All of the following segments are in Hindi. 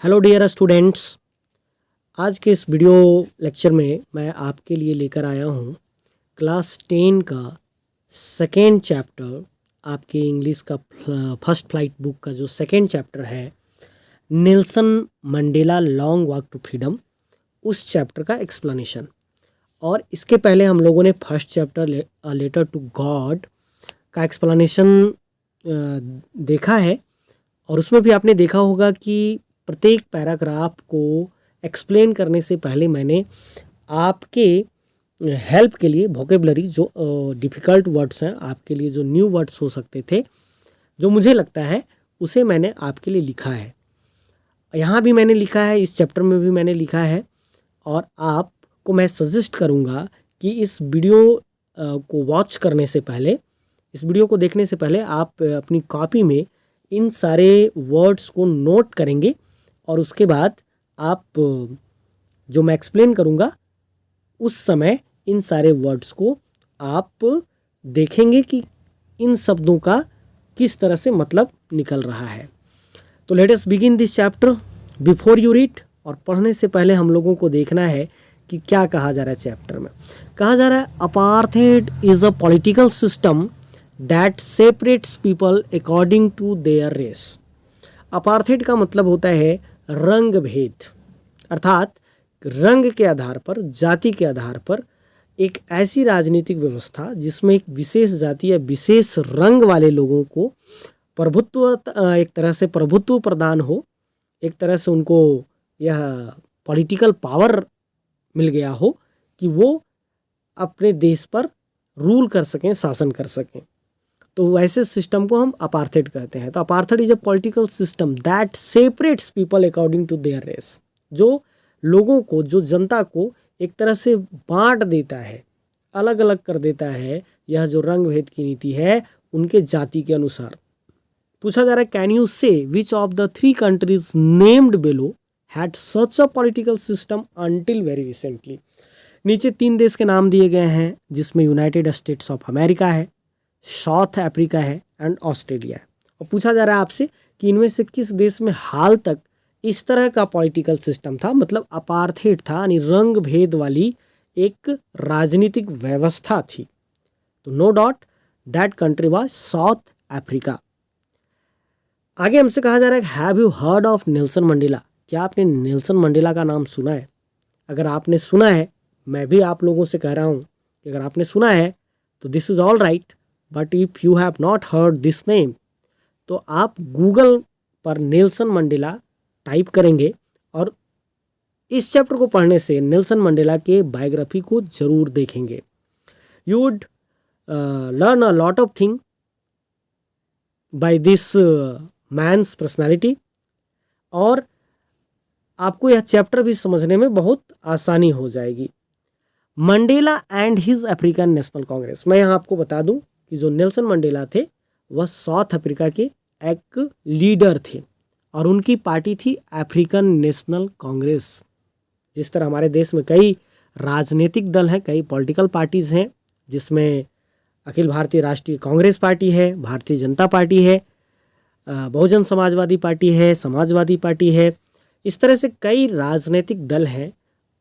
Hello dear students. आज के इस वीडियो लेक्चर में मैं आपके लिए लेकर आया हूँ क्लास 10 का सेकेंड चैप्टर। आपके इंग्लिश का फर्स्ट फ्लाइट बुक का जो सेकेंड चैप्टर है, Nelson Mandela long walk to freedom, उस चैप्टर का एक्सप्लेनेशन। और इसके पहले हम लोगों ने first chapter letter to God का एक्सप्लेनेशन देखा है। और उसमें भी आपने देखा होगा कि प्रत्येक पैराग्राफ को एक्सप्लेन करने से पहले मैंने आपके हेल्प के लिए वोकेबलरी, जो डिफ़िकल्ट वर्ड्स हैं, आपके लिए जो न्यू वर्ड्स हो सकते थे, जो मुझे लगता है उसे मैंने आपके लिए लिखा है। यहाँ भी मैंने लिखा है, इस चैप्टर में भी मैंने लिखा है। और आपको मैं सजेस्ट करूँगा कि इस वीडियो को वॉच करने से पहले, इस वीडियो को देखने से पहले आप अपनी कॉपी में इन सारे वर्ड्स को नोट करेंगे और उसके बाद आप जो मैं एक्सप्लेन करूँगा उस समय इन सारे वर्ड्स को आप देखेंगे कि इन शब्दों का किस तरह से मतलब निकल रहा है। तो let us begin this chapter. Before you read, और पढ़ने से पहले हम लोगों को देखना है कि क्या कहा जा रहा है। चैप्टर में कहा जा रहा है, apartheid is a political system that separates people according to their race. Apartheid का मतलब होता है रंग भेद, अर्थात रंग के आधार पर, जाति के आधार पर एक ऐसी राजनीतिक व्यवस्था जिसमें एक विशेष जाति या विशेष रंग वाले लोगों को प्रभुत्व, एक तरह से प्रभुत्व प्रदान हो, एक तरह से उनको यह पॉलिटिकल पावर मिल गया हो कि वो अपने देश पर रूल कर सकें, शासन कर सकें। तो वैसे सिस्टम को हम अपार्थेड कहते हैं। तो apartheid is a political system that separates people according to their race, जो लोगों को, जो जनता को एक तरह से बांट देता है, अलग अलग कर देता है। यह जो रंग भेद की नीति है उनके जाति के अनुसार। पूछा जा रहा है, कैन यू से which of the 3 countries named below had such a political system until very recently. नीचे 3 देश के नाम दिए गए हैं, जिसमें यूनाइटेड स्टेट्स ऑफ अमेरिका है, साउथ अफ्रीका है एंड ऑस्ट्रेलिया है। और पूछा जा रहा है आपसे कि इनमें से किस देश में हाल तक इस तरह का पॉलिटिकल सिस्टम था, मतलब अपार्थेड था, यानी रंग भेद वाली एक राजनीतिक व्यवस्था थी। तो no doubt that country was South Africa. आगे हमसे कहा जा रहा है, have you heard of Nelson Mandela. क्या आपने नेल्सन मंडेला का नाम सुना है? अगर आपने सुना है, मैं भी आप लोगों से कह रहा हूँ कि अगर आपने सुना है तो this is all right, but if you have not heard this name, तो आप गूगल पर नेल्सन मंडेला टाइप करेंगे और इस चैप्टर को पढ़ने से नेल्सन मंडेला के बायोग्राफी को जरूर देखेंगे। You would learn a lot of thing by this man's personality, और आपको यह चैप्टर भी समझने में बहुत आसानी हो जाएगी। Mandela and his African National Congress. मैं यहाँ आपको बता दूं कि जो नेल्सन मंडेला थे वह साउथ अफ्रीका के एक लीडर थे और उनकी पार्टी थी अफ्रीकन नेशनल कांग्रेस। जिस तरह हमारे देश में कई राजनीतिक दल हैं, कई पॉलिटिकल पार्टीज़ हैं, जिसमें अखिल भारतीय राष्ट्रीय कांग्रेस पार्टी है, भारतीय जनता पार्टी है, बहुजन समाजवादी पार्टी है, समाजवादी पार्टी है। इस तरह से कई राजनीतिक दल हैं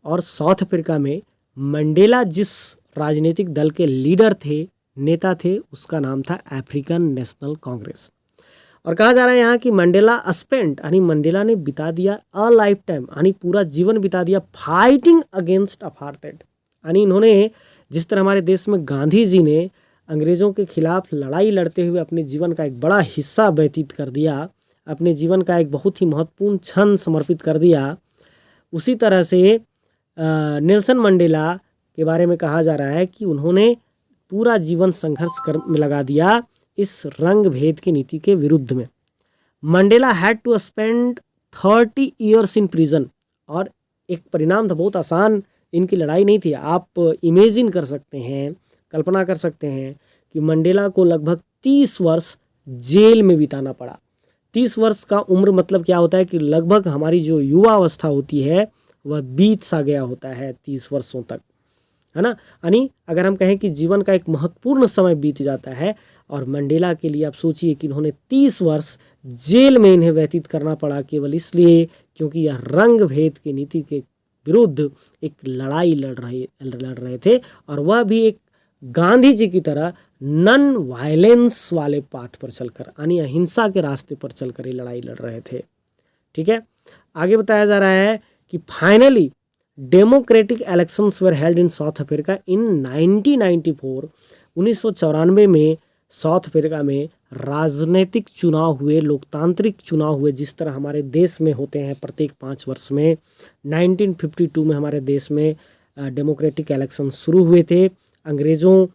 और साउथ अफ्रीका में मंडेला जिस राजनीतिक दल के लीडर थे, नेता थे, उसका नाम था अफ्रीकन नेशनल कांग्रेस। और कहा जा रहा है यहाँ कि मंडेला स्पेंट, यानी मंडेला ने बिता दिया अ लाइफ टाइम, यानी पूरा जीवन बिता दिया फाइटिंग अगेंस्ट अपार्थेड। यानी इन्होंने, जिस तरह हमारे देश में गांधी जी ने अंग्रेज़ों के खिलाफ लड़ाई लड़ते हुए अपने जीवन का एक बड़ा हिस्सा व्यतीत कर दिया, अपने जीवन का एक बहुत ही महत्वपूर्ण क्षण समर्पित कर दिया, उसी तरह से नेल्सन मंडेला के बारे में कहा जा रहा है कि उन्होंने पूरा जीवन संघर्ष में लगा दिया इस रंग भेद की नीति के विरुद्ध में। Mandela had to spend 30 years in prison, और एक परिणाम था, बहुत आसान इनकी लड़ाई नहीं थी। आप इमेजिन कर सकते हैं, कल्पना कर सकते हैं कि मंडेला को लगभग 30 वर्ष जेल में बिताना पड़ा। 30 वर्ष का उम्र मतलब क्या होता है कि लगभग हमारी जो युवा अवस्था होती है वह बीत सा गया होता है 30 वर्षों तक, है ना। यानी अगर हम कहें कि जीवन का एक महत्वपूर्ण समय बीत जाता है, और मंडेला के लिए आप सोचिए कि इन्होंने 30 वर्ष जेल में इन्हें व्यतीत करना पड़ा केवल इसलिए क्योंकि यह रंग भेद की नीति के विरुद्ध एक लड़ाई लड़ रहे थे, और वह भी एक गांधी जी की तरह नॉन वायलेंस वाले पाथ पर चलकर, यानी अहिंसा के रास्ते पर चलकर ये लड़ाई लड़ रहे थे। ठीक है, आगे बताया जा रहा है कि finally democratic elections were held in south Africa in 1994। 1994 में साउथ अफ्रीका में राजनीतिक चुनाव हुए, लोकतांत्रिक चुनाव हुए, जिस तरह हमारे देश में होते हैं प्रत्येक 5 वर्ष में। 1952 में हमारे देश में डेमोक्रेटिक इलेक्शन शुरू हुए थे। अंग्रेज़ों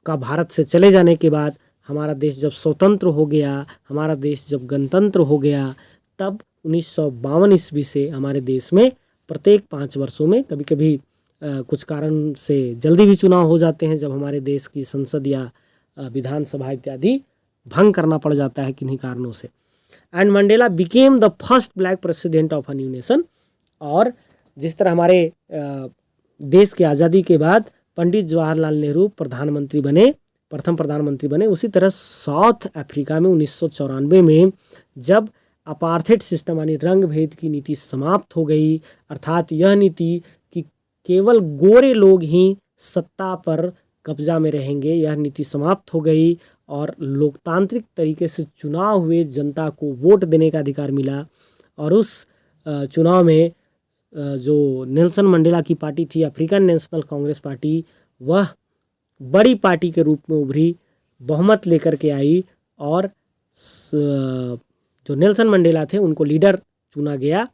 का भारत से चले जाने के बाद हमारा देश जब स्वतंत्र हो गया, हमारा देश जब गणतंत्र हो गया, तब 1952 ईस्वी से हमारे देश में प्रत्येक 5 वर्षों में, कभी कभी कुछ कारण से जल्दी भी चुनाव हो जाते हैं, जब हमारे देश की संसद या विधानसभा इत्यादि भंग करना पड़ जाता है किन्हीं कारणों से। And Mandela became the first black president of a new nation. और जिस तरह हमारे देश की आज़ादी के बाद पंडित जवाहरलाल नेहरू प्रधानमंत्री बने, प्रथम प्रधानमंत्री बने, उसी तरह साउथ अफ्रीका में 1994 में जब अपार्थेड सिस्टम यानी रंग भेद की नीति समाप्त हो गई, अर्थात यह नीति कि केवल गोरे लोग ही सत्ता पर कब्जा में रहेंगे, यह नीति समाप्त हो गई और लोकतांत्रिक तरीके से चुनाव हुए, जनता को वोट देने का अधिकार मिला। और उस चुनाव में जो नेल्सन मंडेला की पार्टी थी, अफ्रीकन नेशनल कांग्रेस पार्टी, वह बड़ी पार्टी के रूप में उभरी, बहुमत लेकर के आई, और जो नेल्सन मंडेला थे उनको लीडर चुना गया,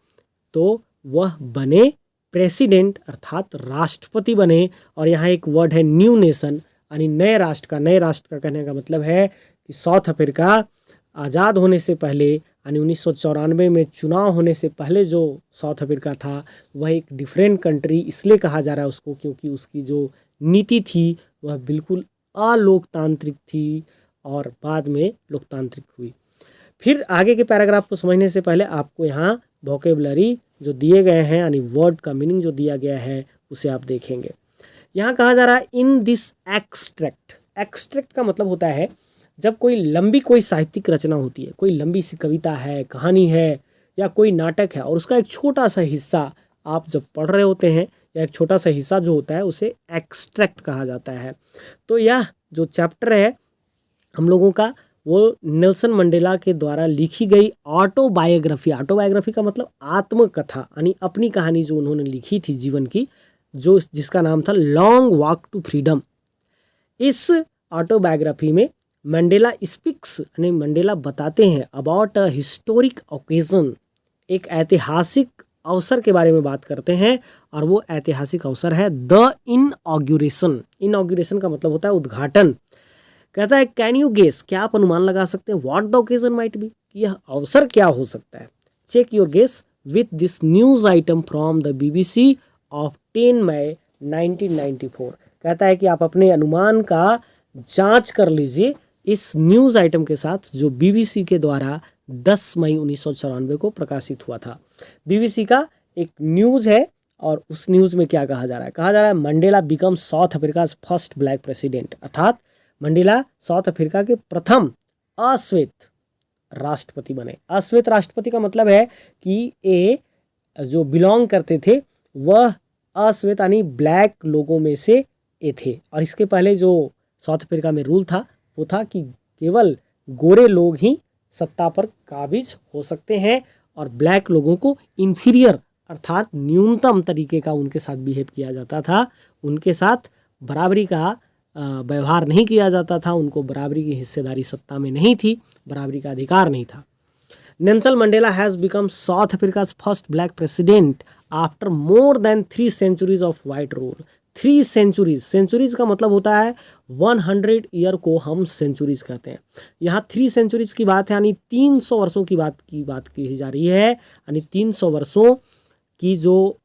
तो वह बने प्रेसिडेंट अर्थात राष्ट्रपति बने। और यहाँ एक वर्ड है न्यू नेशन, यानी नए राष्ट्र का। नए राष्ट्र का कहने का मतलब है कि साउथ अफ्रीका आज़ाद होने से पहले, यानी 1994 में चुनाव होने से पहले जो साउथ अफ्रीका था, वह एक डिफरेंट कंट्री इसलिए कहा जा रहा है उसको, क्योंकि उसकी जो नीति थी वह बिल्कुल अलोकतांत्रिक थी और बाद में लोकतांत्रिक हुई। फिर आगे के पैराग्राफ को समझने से पहले आपको यहाँ वोकेबलरी जो दिए गए हैं, यानी वर्ड का मीनिंग जो दिया गया है, उसे आप देखेंगे। यहाँ कहा जा रहा है इन दिस एक्सट्रैक्ट। एक्सट्रैक्ट का मतलब होता है जब कोई लंबी कोई साहित्यिक रचना होती है, कोई लंबी सी कविता है, कहानी है, या कोई नाटक है, और उसका एक छोटा सा हिस्सा आप जब पढ़ रहे होते हैं, या एक छोटा सा हिस्सा जो होता है, उसे एक्सट्रैक्ट कहा जाता है। तो यह जो चैप्टर है हम लोगों का, वो नेल्सन मंडेला के द्वारा लिखी गई ऑटोबायोग्राफी। ऑटोबायोग्राफी का मतलब आत्मकथा, यानी अपनी कहानी जो उन्होंने लिखी थी जीवन की, जो जिसका नाम था लॉन्ग वॉक टू फ्रीडम। इस ऑटोबायोग्राफी में मंडेला स्पीक्स, यानी मंडेला बताते हैं अबाउट अ हिस्टोरिक ओकेजन, एक ऐतिहासिक अवसर के बारे में बात करते हैं, और वो ऐतिहासिक अवसर है द इनऑग्यूरेशन। इनऑग्यूरेशन का मतलब होता है उद्घाटन। कहता है कैन यू गेस, क्या आप अनुमान लगा सकते हैं what the occasion might be, कि यह अवसर क्या हो सकता है। Check your guess with this news item from the BBC of 10 May 1994। कहता है कि आप अपने अनुमान का जांच कर लीजिए इस न्यूज़ आइटम के साथ जो BBC के द्वारा 10 मई 1994 को प्रकाशित हुआ था। BBC का एक न्यूज़ है, और उस न्यूज़ में क्या कहा जा रहा है? कहा जा रहा है Mandela become south Africa first black president, अर्थात मंडेला साउथ अफ्रीका के प्रथम अश्वेत राष्ट्रपति बने। अश्वेत राष्ट्रपति का मतलब है कि ये जो बिलोंग करते थे वह अश्वेत यानी ब्लैक लोगों में से ये थे। और इसके पहले जो साउथ अफ्रीका में रूल था वो था कि केवल गोरे लोग ही सत्ता पर काबिज हो सकते हैं, और ब्लैक लोगों को इन्फीरियर अर्थात न्यूनतम तरीके का उनके साथ बिहेव किया जाता था, उनके साथ बराबरी का व्यवहार नहीं किया जाता था, उनको बराबरी की हिस्सेदारी सत्ता में नहीं थी, बराबरी का अधिकार नहीं था। Nelson Mandela has become south Africa's first black president after more than 3 centuries of white rule. 3 centuries, centuries का मतलब होता है 100 ईयर को हम सेंचुरीज कहते हैं। यहाँ 3 centuries की बात है, यानी 300 वर्षों की बात की जा रही है, यानी 300 वर्षों की जो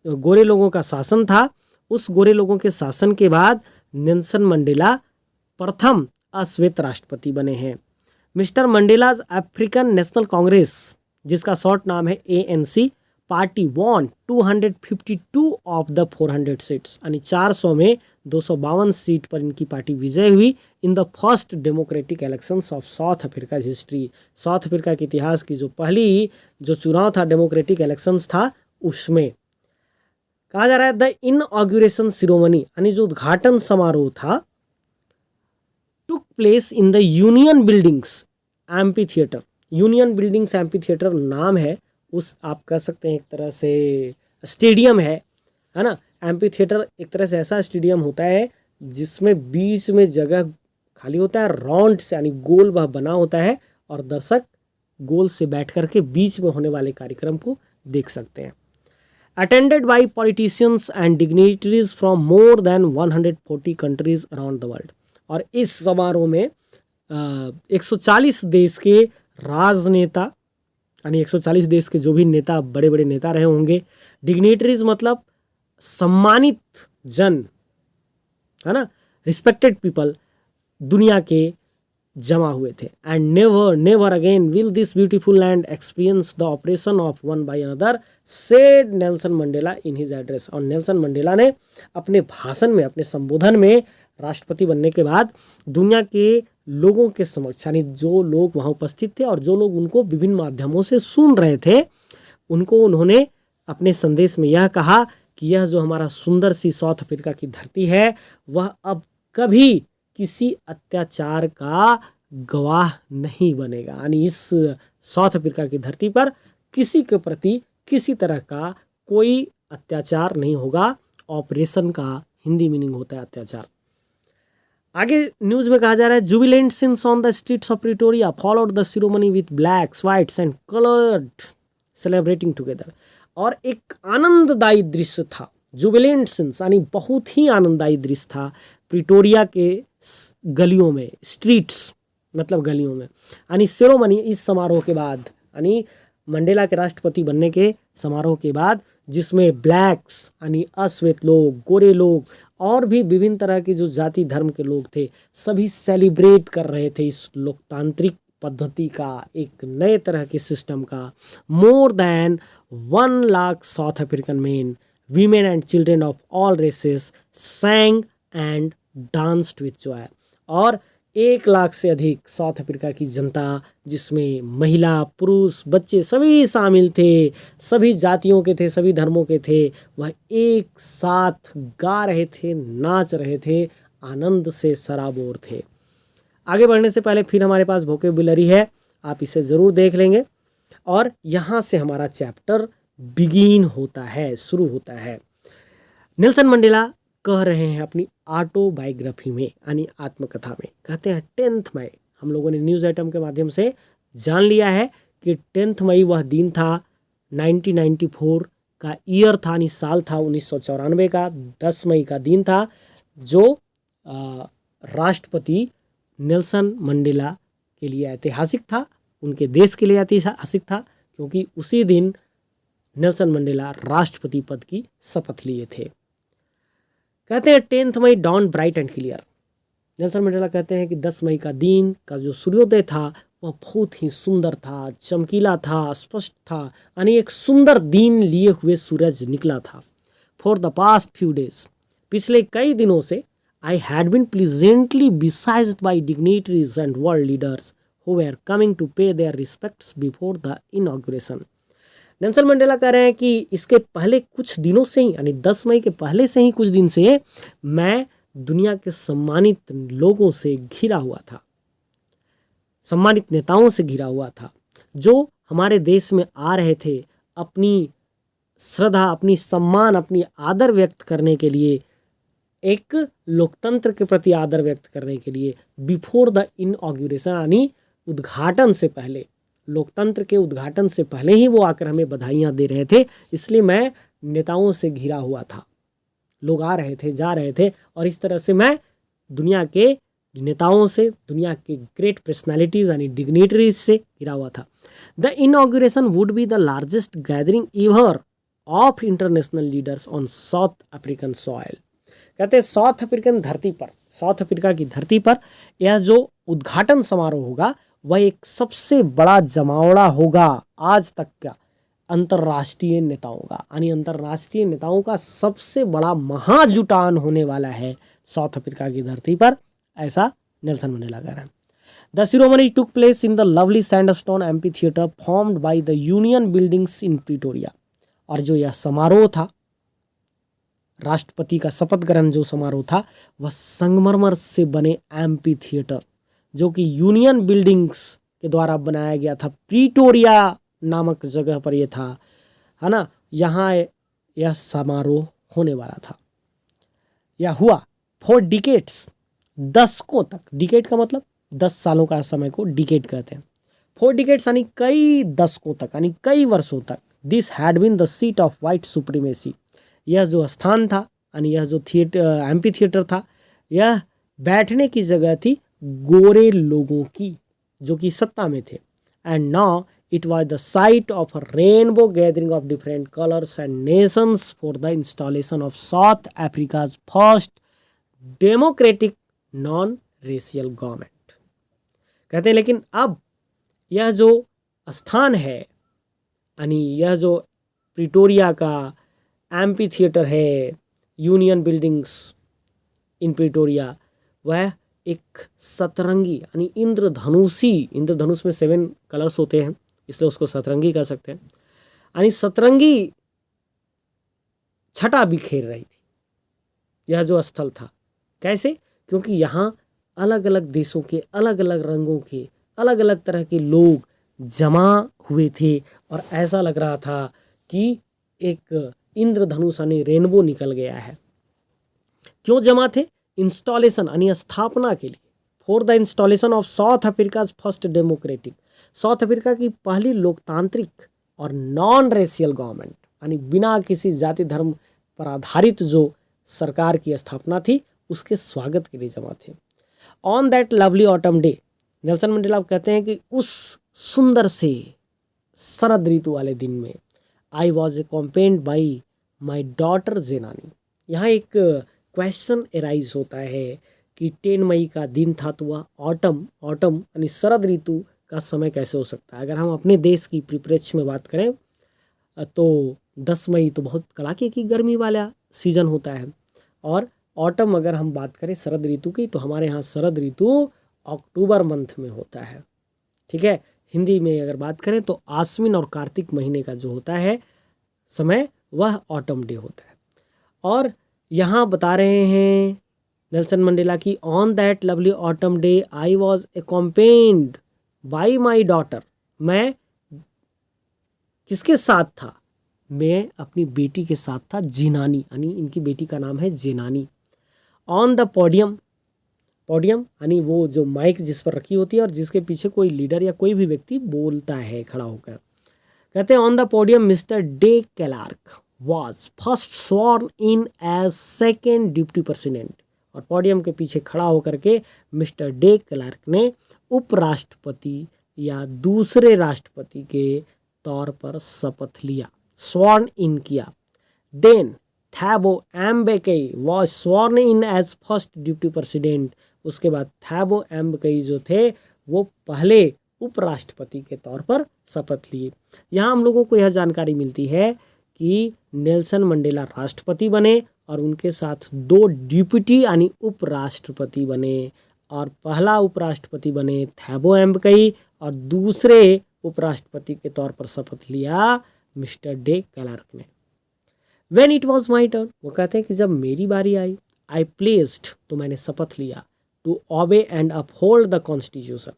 गोरे लोगों का शासन था, उस गोरे लोगों के शासन के बाद नेल्सन मंडेला प्रथम अश्वेत राष्ट्रपति बने हैं। Mister Mandela's African National Congress, जिसका शॉर्ट नाम है ANC, party won 252 of the 400 seats, यानी 400 में 252 सीट पर इनकी पार्टी विजय हुई in the first democratic elections of south Africa history. South Africa के इतिहास की जो पहली जो चुनाव था डेमोक्रेटिक इलेक्शंस था, उसमें कहा जा रहा है द इनऑग्यूरेशन सिरोमनी, यानी जो उद्घाटन समारोह था, took place in the union buildings amphi theatre. Union buildings amphi theatre नाम है उस, आप कह सकते हैं एक तरह से स्टेडियम है ना। एम्पी थिएटर एक तरह से ऐसा स्टेडियम होता है जिसमें बीच में जगह खाली होता है, राउंड से यानी गोल वह बना होता है और दर्शक गोल से बैठ करके बीच में होने वाले कार्यक्रम को देख सकते हैं। Attended by politicians and dignitaries from more than 140 countries around the world. और इस समारोह में 140 देश के राजनेता, यानी 140 देश के जो भी नेता, बड़े बड़े नेता रहे होंगे, डिग्निटरीज मतलब सम्मानित जन, है ना, रिस्पेक्टेड पीपल दुनिया के जमा हुए थे। And never never again will this beautiful land experience the operation of one by another, said Nelson Mandela in his address. और नेल्सन मंडेला ने अपने भाषण में, अपने संबोधन में, राष्ट्रपति बनने के बाद दुनिया के लोगों के समक्ष, यानी जो लोग वहाँ उपस्थित थे और जो लोग उनको विभिन्न माध्यमों से सुन रहे थे, उनको उन्होंने अपने संदेश में यह कहा कि यह जो हमारा सुंदर सी साउथ अफ्रीका की धरती है, वह अब कभी किसी अत्याचार का गवाह नहीं बनेगा। यानी इस साउथ अफ्रीका की धरती पर किसी के प्रति किसी तरह का कोई अत्याचार नहीं होगा। ऑपरेशन का हिंदी मीनिंग होता है अत्याचार। आगे न्यूज में कहा जा रहा है Jubilant since on the streets of Pretoria followed the ceremony with blacks, whites and coloured celebrating together. और एक आनंददायी दृश्य था, जुबिलेंट सिंस यानी बहुत ही आनंददायी दृश्य था प्रिटोरिया के गलियों में, स्ट्रीट्स मतलब गलियों में, यानी सेरेमनी, इस समारोह के बाद, यानी मंडेला के राष्ट्रपति बनने के समारोह के बाद, जिसमें ब्लैक्स यानी अश्वेत लोग, गोरे लोग और भी विभिन्न तरह के जो जाति धर्म के लोग थे, सभी सेलिब्रेट कर रहे थे इस लोकतांत्रिक पद्धति का, एक नए तरह के सिस्टम का। More than 1 lakh South African men, women and children of all races sang and danced with joy. और 1 लाख से अधिक साउथ अफ्रीका की जनता, जिसमें महिला, पुरुष, बच्चे सभी शामिल थे, सभी जातियों के थे, सभी धर्मों के थे, वह एक साथ गा रहे थे, नाच रहे थे, आनंद से सराबोर थे। आगे बढ़ने से पहले फिर हमारे पास वोकेबुलरी है, आप इसे ज़रूर देख लेंगे। और यहाँ से हमारा चैप्टर बिगिन होता है, शुरू होता है। नेल्सन मंडेला कह रहे हैं अपनी ऑटोबायोग्राफी में, यानी आत्मकथा में, कहते हैं 10 मई। हम लोगों ने न्यूज़ आइटम के माध्यम से जान लिया है कि 10 मई वह दिन था, 1994 का ईयर था, यानी साल था 1994 का, 10 मई का दिन था, जो राष्ट्रपति नेल्सन मंडेला के लिए ऐतिहासिक था, उनके देश के लिए ऐतिहासिक था, क्योंकि उसी दिन नेल्सन मंडेला राष्ट्रपति पद की शपथ लिए थे। कहते हैं 10 May dawn bright and clear. Nelson Mandela कहते हैं कि 10 मई का दिन का जो सूर्योदय था वह बहुत ही सुंदर था, चमकीला था, स्पष्ट था, यानी एक सुंदर दिन लिए हुए सूरज निकला था। For the past few days, पिछले कई दिनों से, I had been pleasantly besieged by dignitaries and world leaders who were coming to pay their respects before the inauguration. Nelson Mandela कह रहे हैं कि इसके पहले कुछ दिनों से ही, यानी 10 मई के पहले से ही कुछ दिन से, मैं दुनिया के सम्मानित लोगों से घिरा हुआ था, सम्मानित नेताओं से घिरा हुआ था, जो हमारे देश में आ रहे थे अपनी श्रद्धा, अपनी सम्मान, अपनी आदर व्यक्त करने के लिए, एक लोकतंत्र के प्रति आदर व्यक्त करने के लिए, बिफोर द इनऑग्यूरेशन, यानी उद्घाटन से पहले, लोकतंत्र के उद्घाटन से पहले ही वो आकर हमें बधाइयाँ दे रहे थे। इसलिए मैं नेताओं से घिरा हुआ था, लोग आ रहे थे, जा रहे थे, और इस तरह से मैं दुनिया के नेताओं से, दुनिया के ग्रेट पर्सनालिटीज़ यानी डिग्निटरीज से घिरा हुआ था। The inauguration would be the largest gathering ever of international leaders on South African soil. कहते हैं साउथ अफ्रीकन धरती पर, साउथ अफ्रीका की धरती पर यह जो उद्घाटन समारोह होगा वह एक सबसे बड़ा जमावड़ा होगा आज तक का, अंतर्राष्ट्रीय नेताओं का, यानी अंतर्राष्ट्रीय नेताओं का सबसे बड़ा महाजुटान होने वाला है साउथ अफ्रीका की धरती पर, ऐसा नेल्सन मंडेला कह रहे हैं। The ceremony took place in the lovely sandstone amphi theatre formed by the union buildings in Pretoria. और जो यह समारोह था, राष्ट्रपति का शपथ ग्रहण जो समारोह था, वह संगमरमर से बने एम्पी थिएटर जो कि यूनियन बिल्डिंग्स के द्वारा बनाया गया था, प्रिटोरिया नामक जगह पर यह था, है ना। यहाँ यह समारोह होने वाला था। यह हुआ फॉर डिकेड्स, दशकों तक। डिकेड का मतलब 10 सालों का समय को डिकेड कहते हैं। फॉर डिकेड्स यानी कई दशकों तक, यानी कई वर्षों तक। This had been the seat of white supremacy. यह जो स्थान था, यानी यह जो एम्पी थिएटर था, यह बैठने की जगह थी गोरे लोगों की जो कि सत्ता में थे। And now it was the site of a rainbow gathering of different colors and nations for the installation of South Africa's first democratic non-racial government। कहते हैं लेकिन अब यह जो स्थान है, यानी यह जो प्रिटोरिया का एम्पी थिएटर है, यूनियन बिल्डिंग्स इन प्रिटोरिया, वह एक सतरंगी यानी इंद्रधनुषी, इंद्रधनुष में 7 कलर्स होते हैं इसलिए उसको सतरंगी कह सकते हैं, यानी सतरंगी छटा बिखेर रही थी यह जो स्थल था। कैसे? क्योंकि यहाँ अलग अलग देशों के अलग अलग रंगों के अलग अलग तरह के लोग जमा हुए थे और ऐसा लग रहा था कि एक इंद्रधनुष यानी रेनबो निकल गया है। क्यों जमा थे? इंस्टॉलेशन यानी स्थापना के लिए, for the installation of south Africa's first democratic, south Africa की पहली लोकतांत्रिक और नॉन रेशियल गवर्नमेंट, यानी बिना किसी जाति धर्म पर आधारित जो सरकार की स्थापना थी, उसके स्वागत के लिए जमा थे। On that lovely autumn day, Nelson Mandela कहते हैं कि उस सुंदर से शरद ऋतु वाले दिन में, I was accompanied by my daughter Janani. यहाँ एक क्वेश्चन एराइज होता है कि 10 मई का दिन था तो वह ऑटम यानी शरद ऋतु का समय कैसे हो सकता है। अगर हम अपने देश की परिप्रेक्ष्य में बात करें तो 10 मई तो बहुत कड़ाके की गर्मी वाला सीजन होता है, और ऑटम अगर हम बात करें शरद ऋतु की तो हमारे यहाँ शरद ऋतु अक्टूबर मंथ में होता है। ठीक है, हिंदी में अगर बात करें तो आश्विन और कार्तिक महीने का जो होता है समय, वह ऑटम डे होता है। और यहाँ बता रहे हैं नेल्सन मंडेला की on that lovely autumn day I was accompanied by my daughter, मैं किसके साथ था? मैं अपनी बेटी के साथ था, जिनानी, यानी इनकी बेटी का नाम है जिनानी। ऑन द पोडियम, पोडियम यानी वो जो माइक जिस पर रखी होती है और जिसके पीछे कोई लीडर या कोई भी व्यक्ति बोलता है खड़ा होकर। कहते हैं on the podium Mister de Klerk was first sworn in as second deputy president. और पोडियम के पीछे खड़ा होकर के मिस्टर डे क्लार्क ने उपराष्ट्रपति या दूसरे राष्ट्रपति के तौर पर शपथ लिया, स्वॉर्न इन किया। Then Thabo Mbeki was sworn in as first deputy president. उसके बाद थैबो एम्बेकी जो थे वो पहले उपराष्ट्रपति के तौर पर शपथ लिए। यहाँ हम लोगों को यह जानकारी मिलती है कि नेल्सन मंडेला राष्ट्रपति बने और उनके साथ 2 डिप्टी यानी उपराष्ट्रपति बने, और पहला उपराष्ट्रपति बने थैबो एम्बेकी और दूसरे उपराष्ट्रपति के तौर पर शपथ लिया मिस्टर डे क्लार्क ने। When it was my turn, वो कहते हैं कि जब मेरी बारी आई, I pledged, तो मैंने शपथ लिया, to obey and uphold the constitution,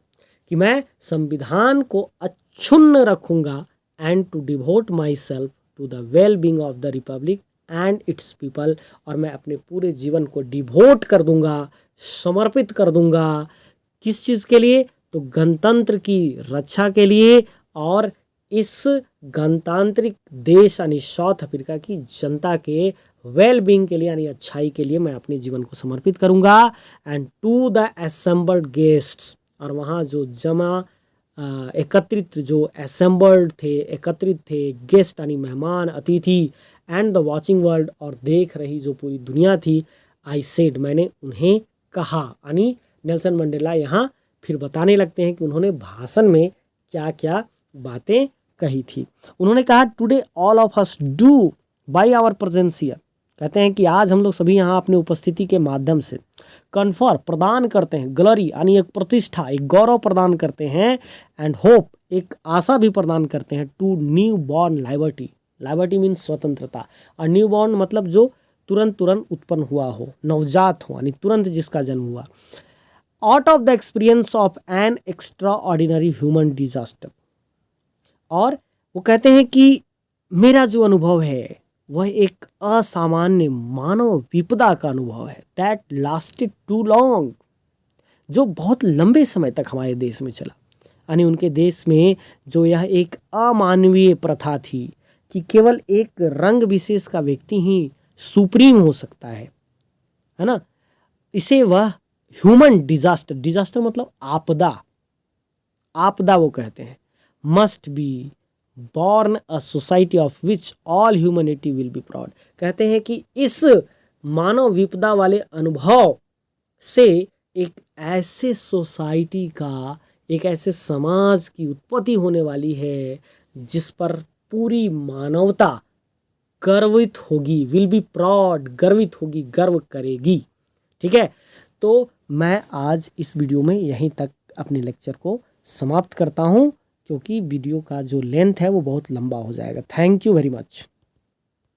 कि मैं संविधान को अक्षुण्ण रखूंगा, and to devote myself to the well-being of the republic and its people, और मैं अपने पूरे जीवन को डिवोट कर दूंगा, समर्पित कर दूंगा। किस चीज़ के लिए? तो गणतंत्र की रक्षा के लिए, और इस गणतांत्रिक देश यानी साउथ अफ्रीका की जनता के वेल बीइंग के लिए यानी अच्छाई के लिए मैं अपने जीवन को समर्पित करूंगा। And to the assembled guests, और वहाँ जो जमा एकत्रित जो असेंबल्ड थे, एकत्रित थे गेस्ट यानी मेहमान अतिथि, एंड द वॉचिंग वर्ल्ड, और देख रही जो पूरी दुनिया थी, आई सेड, मैंने उन्हें कहा। यानी नेल्सन मंडेला यहाँ फिर बताने लगते हैं कि उन्होंने भाषण में क्या क्या बातें कही थी। उन्होंने कहा today all of us do by our presence here, कहते हैं कि आज हम लोग सभी यहाँ अपनी उपस्थिति के माध्यम से कन्फर प्रदान करते हैं, ग्लोरी यानी एक प्रतिष्ठा, एक गौरव प्रदान करते हैं, एंड होप एक आशा भी प्रदान करते हैं, to new born liberty. Liberty means स्वतंत्रता, और न्यू बॉर्न मतलब जो तुरंत उत्पन्न हुआ हो, नवजात हो, यानी तुरंत जिसका जन्म हुआ। Out of the experience of an extra ordinary human disaster, और वो कहते हैं कि मेरा जो अनुभव है वह एक असामान्य मानव विपदा का अनुभव है, दैट लास्टेड टू लॉन्ग, जो बहुत लंबे समय तक हमारे देश में चला। यानी उनके देश में जो यह एक अमानवीय प्रथा थी कि केवल एक रंग विशेष का व्यक्ति ही सुप्रीम हो सकता है ना, इसे वह ह्यूमन डिजास्टर, डिजास्टर मतलब आपदा, आपदा वो कहते हैं, must be born a society of which all humanity will be proud. कहते हैं कि इस मानव विपदा वाले अनुभव से एक ऐसे सोसाइटी का, एक ऐसे समाज की उत्पत्ति होने वाली है जिस पर पूरी मानवता गर्वित होगी, विल बी प्राउड, गर्वित होगी, गर्व करेगी। ठीक है, तो मैं आज इस वीडियो में यहीं तक अपने लेक्चर को समाप्त करता हूं, क्योंकि वीडियो का जो लेंथ है वो बहुत लंबा हो जाएगा। Thank you very much.